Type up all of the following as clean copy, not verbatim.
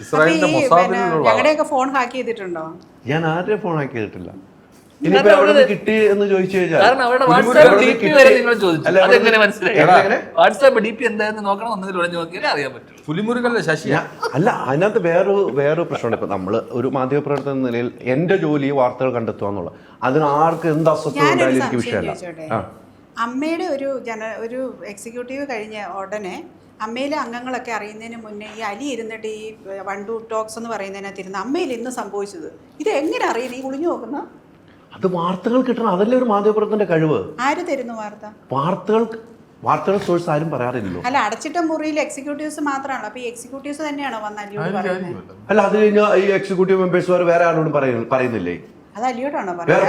ഇസ്രായേലിന്റെ മൊസാദിലുള്ള ഞങ്ങളുടെയൊക്കെ phone hack ചെയ്തിട്ടുണ്ടോ? ഞാൻ ആരുടെ ഫോൺ ഹാക്ക് ചെയ്തിട്ടില്ല. ഇനിയിപ്പോ എവിടെ കിട്ടി എന്ന് ചോദിച്ചു കഴിഞ്ഞാൽ കാരണം അവിടെ വാട്സാപ്പ് ഡി പി വരെ നിങ്ങൾ ചോദിച്ചു. അതെങ്ങനെ മനസ്സിലായി? വാട്സാപ്പ് ഡി പി എന്താണെന്ന് നോക്കണം, ഒന്നതിൽ ഉടഞ്ഞു നോക്കിയാൽ അറിയാൻ പറ്റും. പുലിമുരുകല്ലേ ശശി? അല്ല, അതിനകത്ത് വേറൊരു പ്രശ്നമുണ്ട്. ഇപ്പൊ നമ്മള് ഒരു മാധ്യമപ്രവർത്തന എന്ന നിലയിൽ എന്റെ ജോലി വാർത്തകൾ കണ്ടെത്തുക എന്നുള്ളത്, അതിന് ആർക്ക് എന്ത് അസ്വസ്ഥത ഉണ്ടായാലും എനിക്ക് വിഷയമല്ല. അമ്മയുടെ ഒരു എക്സിക്യൂട്ടീവ് കഴിഞ്ഞ ഉടനെ അമ്മയിലെ അംഗങ്ങളൊക്കെ അറിയുന്നതിന് മുന്നേ ഈ അലി ഇരുന്നിട്ട് ഈ 1-2 ടോക്സ് എന്ന് പറയുന്നതിനകത്ത് ഇരുന്ന് അമ്മയിൽ ഇന്ന് സംഭവിച്ചത് ഇത് എങ്ങനെ അറിയുന്നത്? ഈ കുളിഞ്ഞു നോക്കുന്ന അത് വാർത്തകൾ കിട്ടണം, അതല്ലേ ഒരു മാധ്യമപ്രവർത്തന്റെ കഴിവ്. ആര് തരുന്നു വാർത്തകൾ സോഴ്സ് ആരും പറയാറില്ലല്ലോ. അല്ല, അടച്ചിട്ട മുറിയിൽ എക്സിക്യൂട്ടീവ്സ് മാത്രമാണ്. അപ്പൊ ഈ എക്സിക്യൂട്ടീവ്സ് തന്നെയാണോ വന്ന് അലിയോട് പറയുന്നത്? അല്ല, അത് കഴിഞ്ഞാൽ ഈ എക്സിക്യൂട്ടീവ് മെമ്പേഴ്സ് വേറെ ആരോടും പറയുന്നില്ലേ? അത് അലിയോടാണോ വേറെ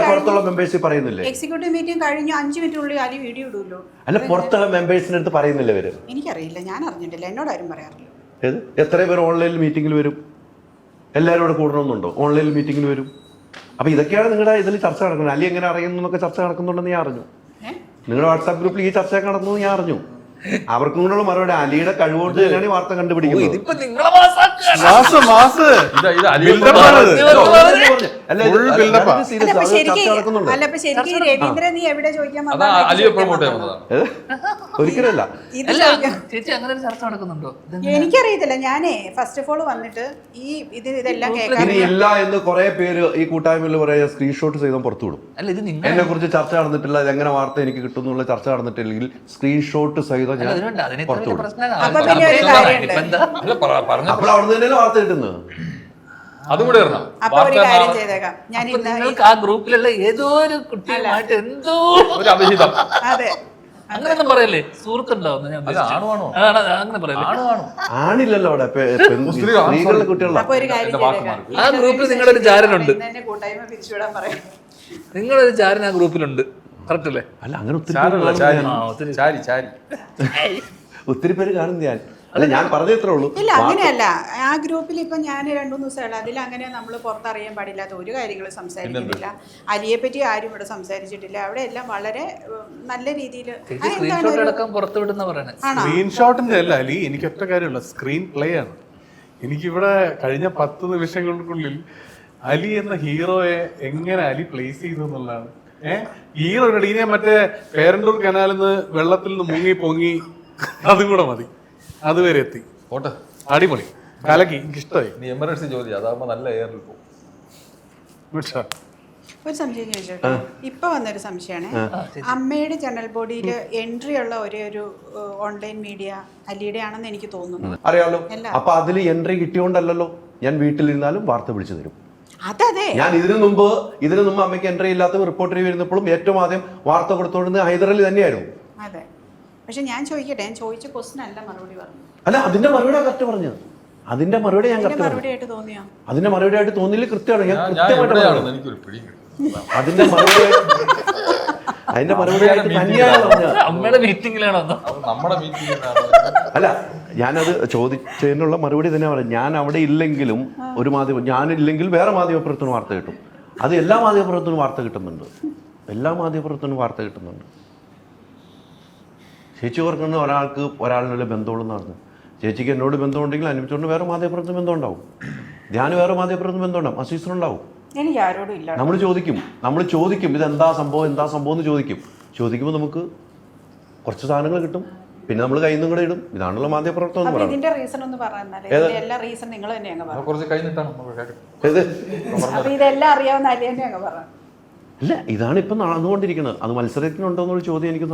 പുറത്തുള്ള മെമ്പേഴ്സ് പറയുന്നില്ലേ? എക്സിക്യൂട്ടീവ് മീറ്റിംഗ് കഴിഞ്ഞ് 5 മിനിറ്റിനുള്ളിൽ അലി വീഡിയോ ഇടുമല്ലോ. അല്ല, പുറത്തുള്ള മെമ്പേഴ്സിന്റെ അടുത്ത് പറയുന്നില്ല ഇവര്? എനിക്കറിയില്ല, ഞാൻ അറിഞ്ഞിട്ടില്ല, എന്നോട് ആരും പറയാറില്ല. എത്ര പേർ ഓൺലൈനിൽ മീറ്റിംഗിൽ വരും? എല്ലാവരും കൂടെ കൂടണമെന്നുണ്ടോ? ഓൺലൈനിൽ മീറ്റിംഗിൽ വരും. അപ്പൊ ഇതൊക്കെയാണ് നിങ്ങളുടെ ഇതിൽ ചർച്ച നടക്കുന്നത്. അലി എങ്ങനെ അറിയുന്നു എന്നൊക്കെ ചർച്ച നടക്കുന്നുണ്ടെന്ന് ഞാൻ അറിഞ്ഞു. നിങ്ങളുടെ വാട്സാപ്പ് ഗ്രൂപ്പിൽ ഈ ചർച്ച നടക്കുന്നത് ഞാൻ അറിഞ്ഞു. അവർക്കും കൂടെയുള്ള മറുപടി അലിയുടെ കഴിവുകൊണ്ട് തന്നെയാണ് ഈ വാർത്ത കണ്ടുപിടിക്കുന്നത്. ഒരിക്കലല്ല. എനിക്കറിയത്തില്ല. ഞാനേ ഫസ്റ്റ് ഓഫ് ഓൾ വന്നിട്ട് ഇതെല്ലാം ഇനി ഇല്ല എന്ന് കുറെ പേര് ഈ കൂട്ടായ്മയിൽ പറയാ സ്ക്രീൻഷോട്ട് ചെയ്താൽ പുറത്തു വിടും. എന്നെ കുറിച്ച് ചർച്ച നടന്നിട്ടില്ല, എങ്ങനെ വാർത്ത എനിക്ക് കിട്ടും എന്നുള്ള ചർച്ച നടന്നിട്ടില്ലെങ്കിൽ സ്ക്രീൻഷോട്ട് സഹിതം ഞാൻ പുറത്തു വിടും. അപ്പോൾ അവിടെ തന്നെ വാർത്ത കിട്ടുന്നത്. അതും കൂടെ ഇടണം. നിങ്ങൾക്ക് ആ ഗ്രൂപ്പിലുള്ള ഏതോ ഒരു കുട്ടിയുമായിട്ട് എന്തോ ഒരു അഭിഹിതം. അങ്ങനെയൊന്നും പറയല്ലേ? സുഹൃത്തുണ്ടാവുന്ന അങ്ങനെ പറയല്ലേ? ആണില്ലല്ലോ അവിടെ, സ്ത്രീകളുടെ കുട്ടികളുടെ. ആ ഗ്രൂപ്പിൽ നിങ്ങളൊരു ചാരനുണ്ട്, നിങ്ങളൊരു ചാരൻ ആ ഗ്രൂപ്പിലുണ്ട്. കറക്റ്റ് അല്ലേ? അല്ല, അങ്ങനെ ഒത്തിരി പേര് കാണും. അല്ല, ഞാൻ പറഞ്ഞത്രേ ഉള്ളൂ. ഇല്ല, അങ്ങനെയല്ല. ആ ഗ്രൂപ്പിൽ ഇപ്പൊ ഞാൻ 2-3 ദിവസമായിട്ട് അതിൽ അങ്ങനെ നമ്മൾ പുറത്തറിയാൻ പാടില്ലാത്ത ഒരു കാര്യങ്ങളും സംസാരിക്കുന്നില്ല. അലിയെ പറ്റി ആരും ഇവിടെ സംസാരിച്ചിട്ടില്ല. അവിടെ എല്ലാം വളരെ നല്ല രീതിയിൽ സ്ക്രീൻഷോട്ടിന്റെ അല്ല അലി, എനിക്ക് ഒറ്റ കാര്യമുള്ള സ്ക്രീൻ പ്ലേ ആണ്. എനിക്കിവിടെ കഴിഞ്ഞ 10 നിമിഷങ്ങൾക്കുള്ളിൽ അലി എന്ന ഹീറോയെ എങ്ങനെ അലി പ്ലേസ് ചെയ്തു എന്നുള്ളതാണ്. ഹീറോ ഇനെ മറ്റേ പേരണ്ടൂർ കനാലിൽ നിന്ന് വെള്ളത്തിൽ നിന്ന് മുങ്ങി പൊങ്ങി അതും കൂടെ മതി, അതുവരെ എത്തി. അടിപൊളി, കലക്കി, എനിക്ക് ഇഷ്ടമായി. നീ എമറേറ്റ്സ് ജോലി, അതാകുമ്പോ നല്ല എയറിൽ പോകും. ഒരു സംശയം ചോദിച്ചോട്ടെ? ഇപ്പൊ വന്നൊരു സംശയമാണ്. അമ്മയുടെ ജനറൽ ബോഡിയിൽ എൻട്രി ഉള്ള ഒരേ ഒരു ഓൺലൈൻ മീഡിയ അലിയുടെ ആണെന്ന് എനിക്ക് തോന്നുന്നു. അറിയാലോ. അപ്പൊ അതിൽ എൻട്രി കിട്ടിയോണ്ടല്ലോ ഞാൻ വീട്ടിലിരുന്നാലും വാർത്ത വിളിച്ചു തരും. ഞാൻ ഇതിനു മുമ്പ് അമ്മയ്ക്ക് എൻട്രി ഇല്ലാത്ത റിപ്പോർട്ടർ വരുന്നപ്പോഴും ഏറ്റവും ആദ്യം വാർത്ത കൊടുത്തോണ്ട് ഹൈദരലി തന്നെയായിരുന്നു. അതെ, പക്ഷെ ഞാൻ ചോദിക്കട്ടെ, ഞാൻ ചോദിച്ച ക്വസ്റ്റ്യൻ അല്ല മറുപടി പറഞ്ഞു. അല്ല, അതിന്റെ മറുപടി കറക്റ്റ് പറഞ്ഞത്. അതിന്റെ മറുപടി ഞാൻ മറുപടിയായിട്ട് തോന്നിയോ? അതിന്റെ മറുപടിയായിട്ട് തോന്നിയില്ല, കൃത്യമാണ്. ഞാൻ കൃത്യമായിട്ട് അതിന്റെ മറുപടിയായിട്ട് തന്നെയാണ് പറഞ്ഞത്. അമ്മയുടെ മീറ്റിംഗിലാണോ? നമ്മുടെ മീറ്റിംഗിലാണ്. അല്ല, ഞാനത് ചോദിച്ചതിനുള്ള മറുപടി തന്നെ പറയാം. ഞാൻ അവിടെ ഇല്ലെങ്കിലും ഒരു ഞാനില്ലെങ്കിൽ വേറെ മാധ്യമപ്രവർത്തനം വാർത്ത കിട്ടും. അത് എല്ലാ മാധ്യമപ്രവർത്തനവും വാർത്ത കിട്ടുന്നുണ്ട്. ചേച്ചി ഓർക്കുന്ന ഒരാളിനുള്ള ബന്ധമുള്ളെന്ന് പറഞ്ഞു. ചേച്ചിക്ക് എന്നോട് ബന്ധമുണ്ടെങ്കിൽ അനുഭവിച്ചുകൊണ്ട് വേറെ മാധ്യമപ്രവർത്തനം ബന്ധം ഉണ്ടാവും. ധ്യാന വേറെ മാധ്യമപ്രവർത്തനം ബന്ധം ഉണ്ടാവും. അസീസറുണ്ടാവും. എനിക്ക് ആരോടും ഇല്ല. നമ്മൾ ചോദിക്കും ഇതെന്താ സംഭവം എന്ന് ചോദിക്കുമ്പോൾ നമുക്ക് കുറച്ച് സാധനങ്ങൾ കിട്ടും. പിന്നെ നമ്മൾ കയ്യിൽ നിന്നും കൂടെ ഇടും. ഇതാണല്ലോ മാധ്യമപ്രവർത്തനം എന്ന് പറയുന്നത്. ഇല്ല, ഇതാണ് ഇപ്പൊ നടന്നുകൊണ്ടിരിക്കുന്നത്. അത് മത്സരത്തിനുണ്ടോ എന്നുള്ള ചോദ്യം എനിക്ക്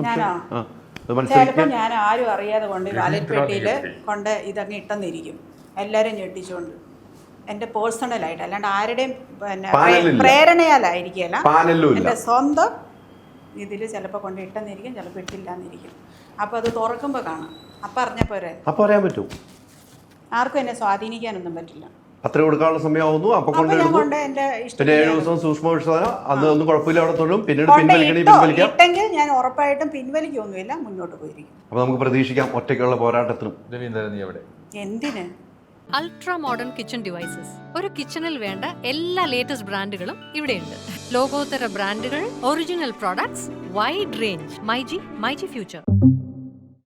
ചിലപ്പോൾ ഞാൻ ആരും അറിയാതെ കൊണ്ട് ബാലറ്റ് പെട്ടിയില് കൊണ്ട് ഇതങ്ങ് ഇട്ടെന്നിരിക്കും, എല്ലാരും ഞെട്ടിച്ചുകൊണ്ട്. എന്റെ പേഴ്സണലായിട്ട്, അല്ലാണ്ട് ആരുടെയും പ്രേരണയാലായിരിക്കല്ല, എന്റെ സ്വന്തം ഇതിൽ ചിലപ്പോൾ കൊണ്ട് ഇട്ടെന്നിരിക്കും, ചിലപ്പോൾ ഇട്ടില്ലാന്നിരിക്കും. അപ്പൊ അത് തുറക്കുമ്പോ കാണാം. അപ്പൊ അറിഞ്ഞപ്പോരെ അറിയാൻ പറ്റും. ആർക്കും എന്നെ സ്വാധീനിക്കാനൊന്നും പറ്റില്ല. അത്ര കൊടുക്കാനുള്ള സമയമാവുന്നു. അപ്പൊ പിന്നെ 7 ദിവസം സൂക്ഷ്മ പരിശോധന, അന്ന് ഒന്നും കുഴപ്പമില്ല, അവിടെ തൊഴും. പിന്നീട് ഇട്ടെങ്കിൽ ഞാൻ ഉറപ്പായിട്ടും പിൻവലിക്കൊന്നുമില്ല, മുന്നോട്ട് പോയിരിക്കും. അപ്പൊ നമുക്ക് പ്രതീക്ഷിക്കാം ഒറ്റയ്ക്കുള്ള പോരാട്ടത്തിനും. എന്തിന്? Ultra modern kitchen devices. ഒരു കിച്ചണിൽ വേണ്ട എല്ലാ ലേറ്റസ്റ്റ് ബ്രാൻഡുകളും ഇവിടെയുണ്ട്. ലോകോത്തര ബ്രാൻഡുകൾ, original products, wide range. MyG future.